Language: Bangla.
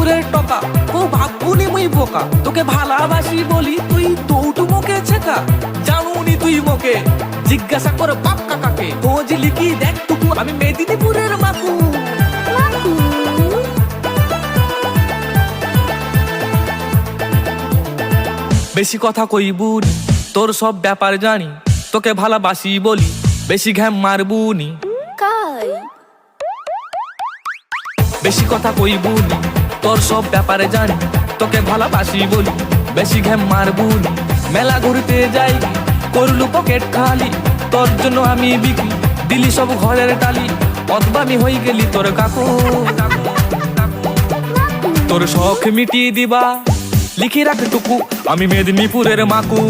মেদিনীপুরের টকা, ও ভাববুনি মুই বোকা। তোকে ভালোবাসি বলি তুই দৌটু মোকে ছেকা। জানুনি তুই মোকে, জিজ্ঞাসা কর বাপ কাকাকে। খোঁজ লিখি দেখ টুকু, আমি মেদিনীপুরের মাকু। বেশি কথা কইবুনি, তোর সব ব্যাপার জানি। তোকে ভালোবাসি বলি বেশি ঘ্যাম মারবুনি। বেশি কথা কইবুনি, তোর সব ব্যাপারে জানি। তোকে ভালোবাসি বলি বেশি ঘ্যাম মারবুনি। মেলা ঘুরতে যাই, করলু পকেট খালি। তোর জন্য আমি বিক্রি, দিলি সব ঘরের টালি। অদবামি হই গেলি তোর কাকু। তোর শখ মিটিয়ে দিবা, লিখে রাখ টুকু, আমি মেদিনীপুরের মাকু।